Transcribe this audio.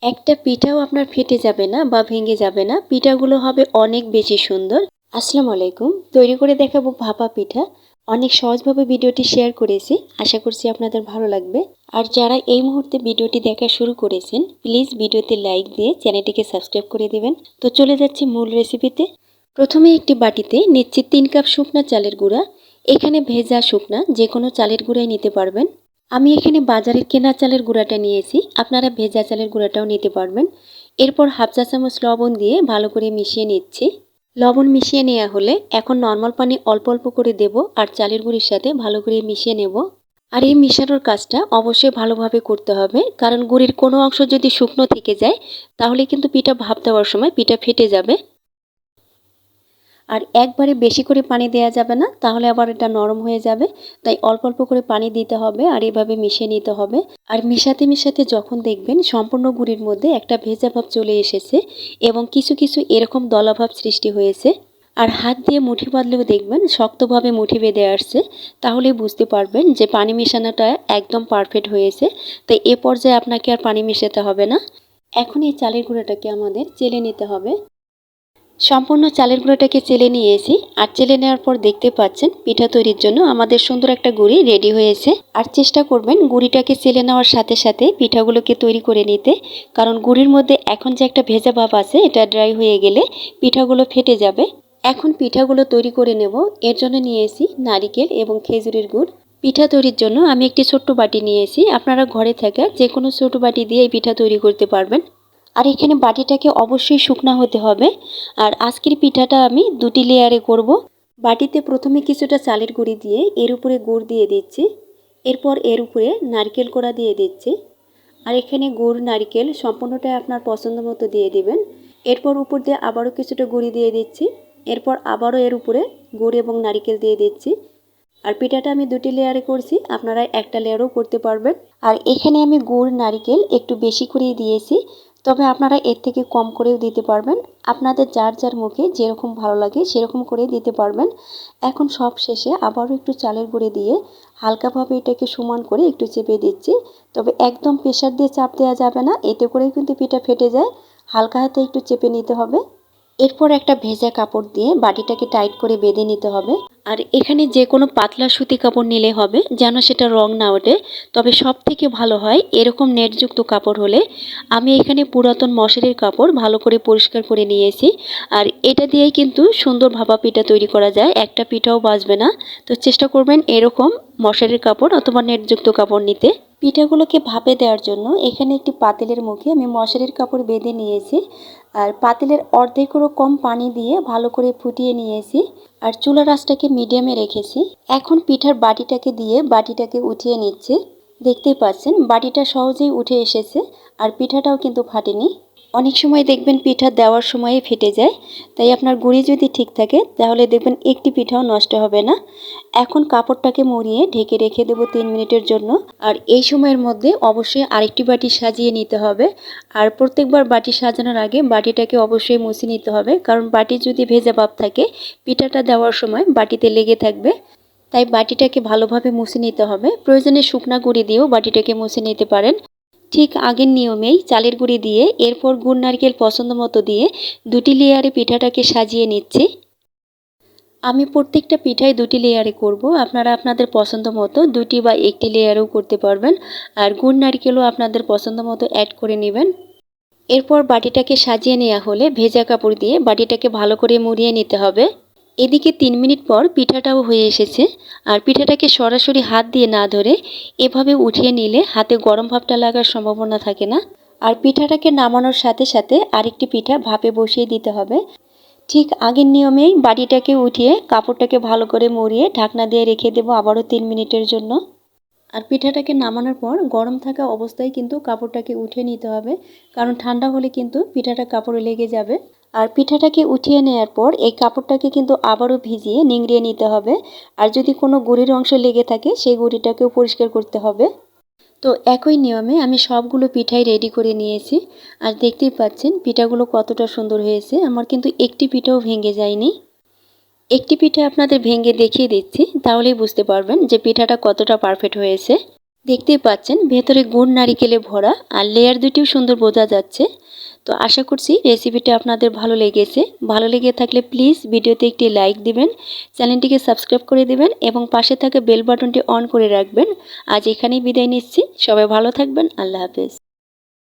একটা পিঠাও আপনার ফেটে যাবে না বা ভেঙে যাবে না। পিঠাগুলো হবে অনেক বেশি সুন্দর। আসসালামু আলাইকুম। তৈরি করে দেখাবো ভাপা পিঠা। অনেক সহজভাবে ভিডিওটি শেয়ার করেছি। আশা করছি আপনাদের ভালো লাগবে। আর যারা এই মুহূর্তে ভিডিওটি দেখা শুরু করেছেন, প্লিজ ভিডিওতে লাইক দিয়ে চ্যানেলটিকে সাবস্ক্রাইব করে দিবেন। তো চলে যাচ্ছি মূল রেসিপিতে। প্রথমে একটি বাটিতে নিচ্ছি 3 কাপ শুকনা চালের গুঁড়া। এখানে ভেজা শুকনা যে কোনো চালের গুঁড়াই নিতে পারবেন। আমি এখানে বাজারের কেনা চালের গুঁড়াটা নিয়েছি, আপনারা ভেজা চালের গুঁড়াটাও নিতে পারবেন। এরপর হাফ চা চামচ লবণ দিয়ে ভালো করে মিশিয়ে নিচ্ছি। লবণ মিশিয়ে নেওয়া হলে এখন নর্মাল পানি অল্প অল্প করে দেব আর চালের গুঁড়ির সাথে ভালো করে মিশিয়ে নেব। আর এই মিশানোর কাজটা অবশ্যই ভালোভাবে করতে হবে, কারণ গুঁড়ির কোনো অংশ যদি শুকনো থেকে যায় তাহলে কিন্তু পিঠা ভাপ দেওয়ার সময় পিঠা ফেটে যাবে। আর একবারে বেশি করে পানি দেওয়া যাবে না, তাহলে আবার এটা নরম হয়ে যাবে। তাই অল্প অল্প করে পানি দিতে হবে আর এভাবে মিশিয়ে নিতে হবে। আর মিশাতে মিশাতে যখন দেখবেন সম্পূর্ণ গুঁড়ির মধ্যে একটা ভেজা ভাব চলে এসেছে এবং কিছু কিছু এরকম দলাভাব সৃষ্টি হয়েছে, আর হাত দিয়ে মুঠি বাঁধলেও দেখবেন শক্তভাবে মুঠি বেঁধে আসছে, তাহলে বুঝতে পারবেন যে পানি মেশানোটা একদম পারফেক্ট হয়েছে। তাই এ পর্যায়ে আপনাকে আর পানি মেশাতে হবে না। এখন এই চালের গুঁড়োটাকে আমাদের চেলে নিতে হবে। সম্পূর্ণ চালের গুঁড়োটাকে চেলে নিয়েছি, আর চেলে নেওয়ার পর দেখতে পাচ্ছেন পিঠা তৈরির জন্য আমাদের সুন্দর একটা গুঁড়ি রেডি হয়েছে। আর চেষ্টা করবেন গুঁড়িটাকে চেলে নেওয়ার সাথে সাথে পিঠাগুলোকে তৈরি করে নিতে, কারণ গুঁড়ির মধ্যে এখন যে একটা ভেজা ভাব আছে এটা ড্রাই হয়ে গেলে পিঠাগুলো ফেটে যাবে। এখন পিঠাগুলো তৈরি করে নেব। এর জন্য নিয়েছি নারিকেল এবং খেজুরের গুড়। পিঠা তৈরির জন্য আমি একটি ছোট্ট বাটি নিয়েছি, আপনারা ঘরে থাকা যে কোনো ছোট বাটি দিয়ে এই পিঠা তৈরি করতে পারবেন। আর এখানে বাটিটাকে অবশ্যই শুকনা হতে হবে। আর আজকের পিঠাটা আমি দুটি লেয়ারে করব। বাটিতে প্রথমে কিছুটা চালের গুঁড়ি দিয়ে এর উপরে গুড় দিয়ে দিচ্ছি। এরপর এর উপরে নারকেল কোড়া দিয়ে দিচ্ছি। আর এখানে গুড় নারকেল সম্পূর্ণটাই আপনার পছন্দ মতো দিয়ে দিবেন। এরপর উপর দিয়ে আবারও কিছুটা গুঁড়ি দিয়ে দিচ্ছি। এরপর আবারও এর উপরে গুড় এবং নারকেল দিয়ে দিচ্ছি। আর পিঠাটা আমি দুটি লেয়ারে করছি, আপনারা একটা লেয়ারও করতে পারবেন। আর এখানে আমি গুড় নারকেল একটু বেশি করেই দিয়েছি, তবে আপনারা এর থেকে কম করেও দিতে পারবেন। আপনাদের যার যার মুখে যেরকম ভালো লাগে সেরকম করে দিতে পারবেন। এখন সব শেষে আবারও একটু চালের গুঁড়ি দিয়ে হালকাভাবে এটাকে সমান করে একটু চেপে দিচ্ছি। তবে একদম প্রেসার দিয়ে চাপ দেওয়া যাবে না, এতে করেই কিন্তু পিঠা ফেটে যায়। হালকা হাতে একটু চেপে নিতে হবে। এরপর একটা ভেজা কাপড় দিয়ে বাটিটাকে টাইট করে বেঁধে নিতে হবে। আর এখানে যে কোনো পাতলা সুতি কাপড় নিলে হবে, যেন সেটা রং না ওঠে। তবে সব থেকে ভালো হয় এরকম নেটযুক্ত কাপড় হলে। আমি এখানে পুরাতন মশারির কাপড় ভালো করে পরিষ্কার করে নিয়েছি। আর এটা দিয়েই কিন্তু সুন্দর ভাপা পিঠা তৈরি করা যায়, একটা পিঠাও বাজবে না। তো চেষ্টা করবেন এরকম মশারির কাপড় অথবা নেটযুক্ত কাপড় নিতে। পিঠাগুলোকে ভাপে দেওয়ার জন্য এখানে একটি পাতিলের মুখে আমি মশারির কাপড় বেঁধে নিয়েছি। আর পাতিলের অর্ধেকেরও কম পানি দিয়ে ভালো করে ফুটিয়ে নিয়েছি। আর চুলার আঁচটাকে মিডিয়ামে রেখেছি। এখন পিঠার বাটিটাকে দিয়ে বাটিটাকে উঠিয়ে নিচ্ছে। দেখতেই পাচ্ছেন বাটিটা সহজেই উঠে এসেছে, আর পিঠাটাও কিন্তু ফাটেনি। অনেক সময় দেখবেন পিঠা দেওয়ার সময়ে ফেটে যায়, তাই আপনার গুঁড়ি যদি ঠিক থাকে তাহলে দেখবেন একটি পিঠাও নষ্ট হবে না। এখন কাপড়টাকে মুড়িয়ে ঢেকে রেখে দেবো 3 মিনিটের জন্য। আর এই সময়ের মধ্যে অবশ্যই আরেকটি বাটি সাজিয়ে নিতে হবে। আর প্রত্যেকবার বাটি সাজানোর আগে বাটিটাকে অবশ্যই মুছে নিতে হবে, কারণ বাটি যদি ভেজা ভাব থাকে পিঠাটা দেওয়ার সময় বাটিতে লেগে থাকবে। তাই বাটিটাকে ভালোভাবে মুছে নিতে হবে। প্রয়োজনে শুকনা গুঁড়ি দিয়েও বাটিটাকে মুছে নিতে পারেন। ঠিক আগের নিয়মেই চালের গুঁড়ি দিয়ে এরপর গুড় নারকেল পছন্দ মতো দিয়ে দুটি লেয়ারে পিঠাটাকে সাজিয়ে নিচ্ছি। আমি প্রত্যেকটা পিঠাই দুটি লেয়ারে করব, আপনারা আপনাদের পছন্দ মতো দুটি বা একটি লেয়ারেও করতে পারবেন। আর গুড় নারকেলও আপনাদের পছন্দ মতো অ্যাড করে নেবেন। এরপর বাটিটাকে সাজিয়ে নেওয়া হলে ভেজা কাপড় দিয়ে বাটিটাকে ভালো করে মুড়িয়ে নিতে হবে। এদিকে 3 মিনিট পর পিঠাটাও হয়ে এসেছে। আর পিঠাটাকে সরাসরি হাত দিয়ে না ধরে এভাবে উঠিয়ে নিলে হাতে গরম ভাবটা লাগার সম্ভাবনা থাকে না। আর পিঠাটাকে নামানোর সাথে সাথে আরেকটি পিঠা ভাপে বসিয়ে দিতে হবে। ঠিক আগের নিয়মেই বাটিটাকে উঠিয়ে কাপড়টাকে ভালো করে মুড়িয়ে ঢাকনা দিয়ে রেখে দেবো আবারও 3 মিনিটের জন্য। আর পিঠাটাকে নামানোর পর গরম থাকা অবস্থায় কিন্তু কাপড়টাকে উঠিয়ে নিতে হবে, কারণ ঠান্ডা হলে কিন্তু পিঠাটা কাপড়ে লেগে যাবে। আর পিঠাটাকে উঠিয়ে নেওয়ার পর এই কাপড়টাকে কিন্তু আবারও ভিজিয়ে নিংড়িয়ে নিতে হবে। আর যদি কোনো গুঁড়ির অংশ লেগে থাকে সেই গুঁড়িটাকেও পরিষ্কার করতে হবে। তো একই নিয়মে আমি সবগুলো পিঠাই রেডি করে নিয়েছি। আর দেখতেই পাচ্ছেন পিঠাগুলো কতটা সুন্দর হয়েছে, আমার কিন্তু একটি পিঠাও ভেঙে যায়নি। একটি পিঠা আপনাদের ভেঙে দেখিয়ে দিচ্ছি, তাহলেই বুঝতে পারবেন যে পিঠাটা কতটা পারফেক্ট হয়েছে। দেখতেই পাচ্ছেন ভেতরে গুড় নারিকেলে ভরা আর লেয়ার দুটিও সুন্দর বোঝা যাচ্ছে। তো আশা করছি রেসিপিটা আপনাদের ভালো লেগেছে। ভালো লেগে থাকলে প্লিজ ভিডিওতে একটি লাইক দিবেন, চ্যানেলটিকে সাবস্ক্রাইব করে দিবেন এবং পাশে থাকা বেল বাটনটি অন করে রাখবেন। আজ এখানেই বিদায় নিচ্ছি। সবাই ভালো থাকবেন। আল্লাহ হাফেজ।